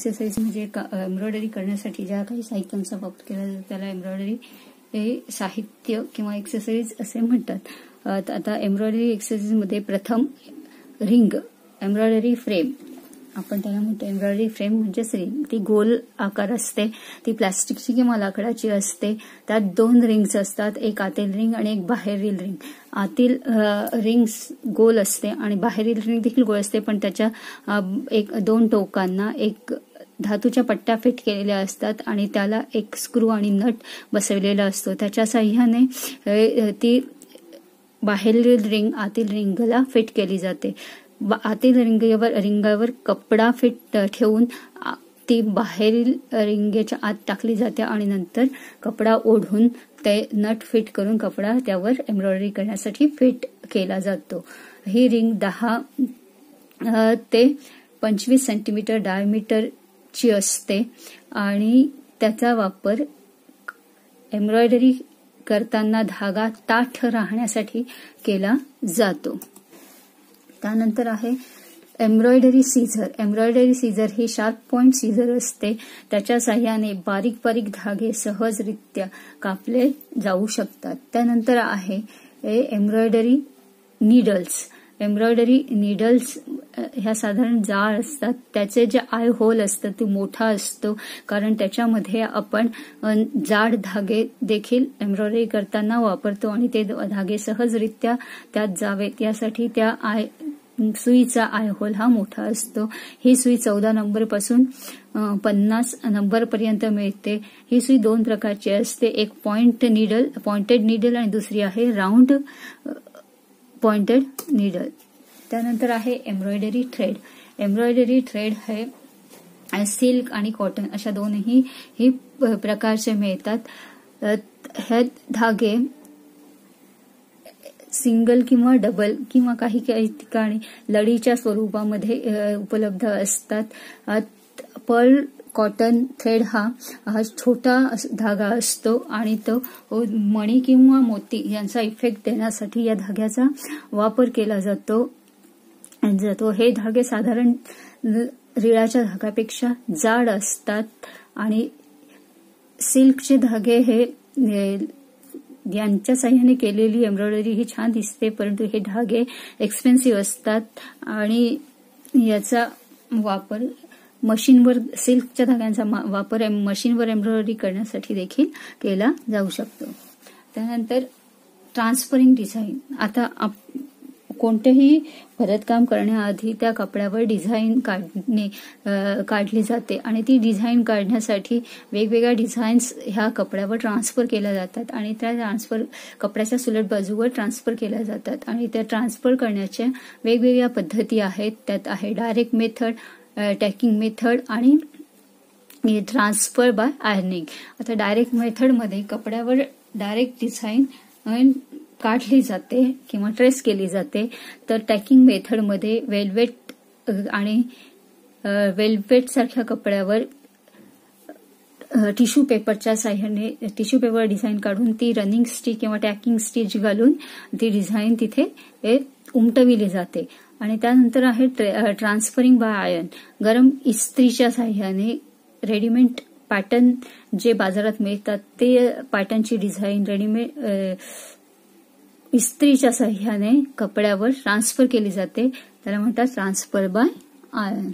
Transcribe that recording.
Exercise म्हणजे embroidery करण्यासाठी ज्या काही साहित्यांचा वापर केला जातो त्याला एम्ब्रॉयडरी हे साहित्य किंवा एक्सरसाइज असे म्हणतात. आता एम्ब्रॉयडरी एक्सरसाइज मध्ये प्रथम रिंग, एम्ब्रॉयडरी फ्रेम आपण त्याला म्हणतो. एम्ब्रॉयडरी फ्रेम म्हणजेच रिंग. ती गोल आकार असते, ती प्लास्टिकची किंवा लाकडाची असते. त्यात 2 रिंग्स असतात, एक आतील रिंग आणि एक बाहेरील रिंग. आतील रिंग गोल असते आणि बाहेरील रिंग देखील गोल असते, पण त्याच्या 2 टोकांना एक धातूच्या पट्ट्या फिट केलेल्या असतात आणि त्याला एक स्क्रू आणि नट बसवलेला असतो. त्याच्या साह्याने ती बाहेरील रिंग आतील रिंगला फिट केली जाते. आतील रिंगावर कपडा फिट ठेवून ती बाहेरील रिंगेच्या आत टाकली जाते आणि नंतर कपडा ओढून ते नट फिट करून कपडा त्यावर एम्ब्रॉयडरी करण्यासाठी फिट केला जातो. ही रिंग 10 ते 25 सेंटीमीटर डायमीटरची असते आणि त्याचा वापर एम्ब्रॉयडरी करताना धागा ताठ राहण्यासाठी केला जातो. त्यानंतर आहे एम्ब्रॉयडरी सीझर. एम्ब्रॉयडरी सीझर ही शार्प पॉइंट सीझर असते. त्याच्या साह्याने बारीक बारीक धागे सहजरित्या कापले जाऊ शकतात. त्यानंतर आहे एम्ब्रॉयडरी नीडल्स. एम्ब्रॉयडरी नीडल्स ह्या साधारण जाड असतात. त्याचे जे आय होल असतं ते मोठा असतो, कारण त्याच्यामध्ये आपण जाड धागे देखील एम्ब्रॉयडरी करताना वापरतो आणि ते धागे सहजरित्या त्यात जावेत यासाठी त्या सुईचा आय होल हा मोठा असतो. ही सुई 14 नंबर पासून 50 नंबर पर्यंत मिळते. ही सुई 2 प्रकारची असते, एक पॉइंटेड नीडल आणि दुसरी आहे राऊंड पॉइंटेड नीडल. त्यानंतर आहे एम्ब्रॉयडरी थ्रेड. एम्ब्रॉयडरी थ्रेड हे सिल्क आणि कॉटन अशा दोन्ही प्रकारचे मिळतात. हे धागे सिंगल किंवा डबल किंवा काही ठिकाणी लढीच्या स्वरूपामध्ये उपलब्ध असतात. पर्ल कॉटन थ्रेड हा छोटा धागा असतो आणि तो मणी किंवा मोती यांचा इफेक्ट देण्यासाठी या धाग्याचा वापर केला जातो. हे धागे साधारण रिळाच्या धाग्यापेक्षा जाड असतात आणि सिल्कचे धागे हे यांच्या साह्याने केलेली एम्ब्रॉयडरी ही छान दिसते, परंतु हे धागे एक्सपेन्सिव्ह असतात आणि याचा वापर मशीनवर सिल्कच्या धाग्यांचा वापर मशीनवर एम्ब्रॉयडरी करण्यासाठी देखील केला जाऊ शकतो. त्यानंतर ट्रान्सफरिंग डिझाईन. आता कोणतेही भरतकाम करण्याआधी त्या कपड्यावर डिझाईन काढली जाते आणि ती डिझाईन काढण्यासाठी वेगवेगळ्या डिझाईन्स ह्या कपड्यावर ट्रान्सफर केल्या जातात आणि त्या कपड्याच्या सुलट बाजूवर ट्रान्सफर केल्या जातात आणि त्या ट्रान्सफर करण्याच्या वेगवेगळ्या पद्धती आहेत. त्यात आहे डायरेक्ट मेथड, टॅकिंग मेथड आणि ट्रान्सफर बाय आयर्निंग. आता डायरेक्ट मेथडमध्ये कपड्यावर डायरेक्ट डिझाईन काढली जाते किंवा ट्रेस केली जाते, तर टॅकिंग मेथडमध्ये वेल्वेट सारख्या कपड्यावर टिश्यू पेपरच्या साह्याने टिश्यू पेपर डिझाईन काढून ती रनिंग स्टिच किंवा टॅकिंग स्टिच घालून ती डिझाईन तिथे उमटविली जाते. आणि त्यानंतर आहे ट्रान्सफरिंग बाय आयर्न. गरम इस्त्रीच्या साह्याने रेडीमेड पॅटर्न जे बाजारात मिळतात ते पॅटर्नची डिझाईन रेडीमेड इस्त्रीच्या साह्याने कपड्यावर ट्रान्सफर केली जाते. त्याला म्हणतात ट्रान्सफर बाय आयर्न.